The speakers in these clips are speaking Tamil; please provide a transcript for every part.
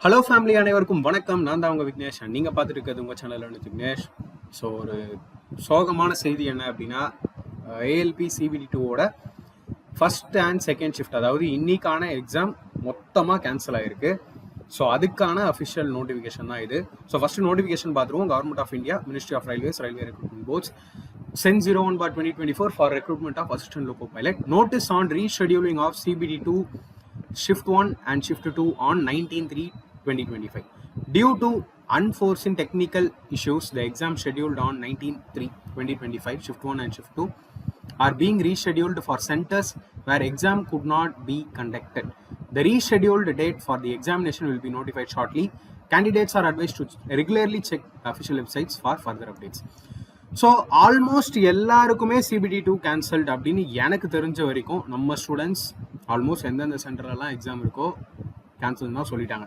ஹலோ ஃபேமிலி அனைவருக்கும் வணக்கம். நான் தான் உங்கள் விக்னேஷ். நீங்கள் பார்த்துட்டு இருக்கிறது உங்கள் சேனலில் விக்னேஷ். ஸோ ஒரு சோகமான செய்தி என்ன அப்படின்னா, ஏஎல்பி சிபிடி டூவோட ஃபர்ஸ்ட் அண்ட் செகண்ட் ஷிஃப்ட், அதாவது இன்னைக்கான எக்ஸாம் மொத்தமாக கேன்சல் ஆகிருக்கு. ஸோ அதுக்கான அஃபிஷியல் நோட்டிஃபிகேஷன் தான் இது. ஸோ ஃபர்ஸ்ட் நோட்டிஃபிகேஷன் பார்த்துருவோம். Government of India, ministry of railways, railway recruitment boards Sen 01/2024 for recruitment of assistant loco pilot. Notice on rescheduling of CBD2 Shift 1 and Shift 2 on 19/3/2025. Due to unforeseen technical issues, the exam scheduled on 19/3/2025 Shift 1 and Shift 2 are being rescheduled for centers where exam could not be conducted. The rescheduled date for the examination will be notified shortly. Candidates are advised to regularly check official websites for further updates. So almost எல்லாருக்குமே CBD2 கேன்சல்டு அப்படின்னு எனக்கு தெரிஞ்ச வரைக்கும் நம்ம ஸ்டூடெண்ட்ஸ் ஆல்மோஸ்ட் எந்தெந்த சென்டர்லாம் எக்ஸாம் இருக்கோ கேன்சல் தான் சொல்லிட்டாங்க.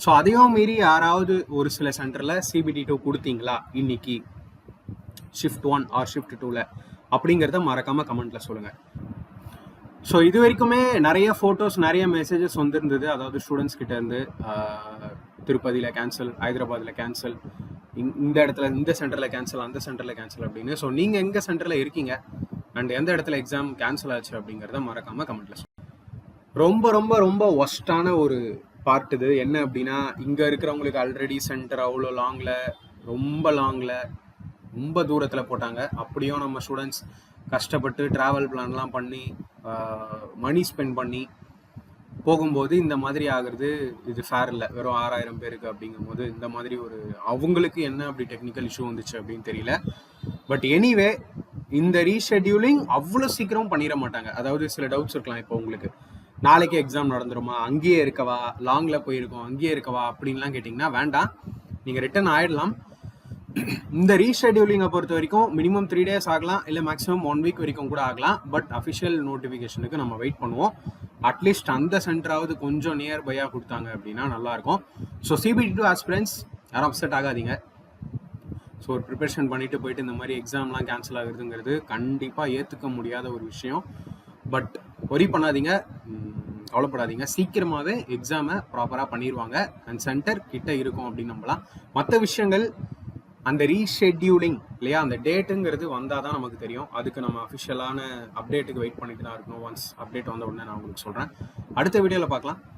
ஸோ அதையும் மீறி யாராவது ஒரு சில சென்டரில் CBD2 கொடுத்தீங்களா இன்னைக்கு ஷிஃப்ட் 1 ஆர் ஷிஃப்ட் 2ல அப்படிங்கிறத மறக்காமல் கமெண்ட்டில் சொல்லுங்கள். ஸோ இது வரைக்குமே நிறைய ஃபோட்டோஸ், நிறைய மெசேஜஸ் வந்துருந்தது. அதாவது ஸ்டூடெண்ட்ஸ் கிட்டேருந்து திருப்பதியில் கேன்சல், ஹைதராபாத்தில் கேன்சல், இந்த இடத்துல இந்த சென்டரில் கேன்சல், அந்த சென்டரில் கேன்சல் அப்படின்னு. ஸோ நீங்கள் எங்கள் சென்டரில் இருக்கீங்க அண்ட் எந்த இடத்துல எக்ஸாம் கேன்சல் ஆச்சு அப்படிங்கிறத மறக்காமல் கமெண்ட்டில் சொல்லுங்கள். ரொம்ப ரொம்ப ரொம்ப ஒஸ்ட்டான ஒரு பார்ட் இது. என்ன அப்படின்னா, இங்கே இருக்கிறவங்களுக்கு ஆல்ரெடி சென்டர் அவ்வளோ லாங்கில், ரொம்ப தூரத்தில் போட்டாங்க. அப்படியும் நம்ம ஸ்டூடெண்ட்ஸ் கஷ்டப்பட்டு ட்ராவல் பிளான்லாம் பண்ணி மணி ஸ்பெண்ட் பண்ணி போகும்போது இந்த மாதிரி ஆகுறது இது ஃபேர் இல்லை. வெறும் 6000 பேருக்கு அப்படிங்கும்போது இந்த மாதிரி ஒரு அவங்களுக்கு என்ன அப்படி டெக்னிக்கல் இஷ்யூ வந்துச்சு அப்படின்னு தெரியல. பட் எனிவே, இந்த ரீஷெட்யூலிங் அவ்வளோ சீக்கிரம் பண்ணிட மாட்டாங்க. அதாவது சில டவுட்ஸ் இருக்கலாம். இப்போ உங்களுக்கு நாளைக்கு எக்ஸாம் நடந்துருமா, அங்கேயே இருக்கவா, லாங்கில் போயிருக்கோம் அங்கேயே இருக்கவா அப்படின்லாம் கேட்டிங்கன்னா வேண்டாம், நீங்கள் ரிட்டர்ன் ஆகிடலாம். இந்த ரீஷெட்யூலிங்கை பொறுத்த வரைக்கும் மினிமம் 3 days ஆகலாம், இல்லை மேக்ஸிமம் 1 week வரைக்கும் கூட ஆகலாம். பட் அஃபிஷியல் நோட்டிஃபிகேஷனுக்கு நம்ம வெயிட் பண்ணுவோம். அட்லீஸ்ட் அந்த சென்டராவது கொஞ்சம் நியர்பையாக கொடுத்தாங்க அப்படின்னா நல்லாயிருக்கும். ஸோ CBD2 ஆஸ்பிரன்ட்ஸ் யாரும் அப்செட் ஆகாதீங்க. ஸோ ஒரு ப்ரிப்பரேஷன் பண்ணிட்டு போயிட்டு இந்த மாதிரி எக்ஸாம்லாம் கேன்சல் ஆகுறதுங்கிறது கண்டிப்பாக ஏற்றுக்க முடியாத ஒரு விஷயம். பட் ஒரி பண்ணாதீங்க, கவலைப்படாதீங்க. சீக்கிரமாகவே எக்ஸாமை ப்ராப்பராக பண்ணிடுவாங்க அண்ட் சென்டர் கிட்ட இருக்கும் அப்படின்னு நம்பலாம். மற்ற விஷயங்கள் அந்த ரீஷெட்யூலிங் இல்லையா, அந்த டேட்டுங்கிறது வந்தால் தான் நமக்கு தெரியும். அதுக்கு நம்ம அஃபிஷியலான அப்டேட்டுக்கு வெயிட் பண்ணிட்டு தான் இருக்கணும். ஒன்ஸ் அப்டேட் வந்த உடனே நான் உங்களுக்கு சொல்கிறேன். அடுத்த வீடியோவில் பார்க்கலாம்.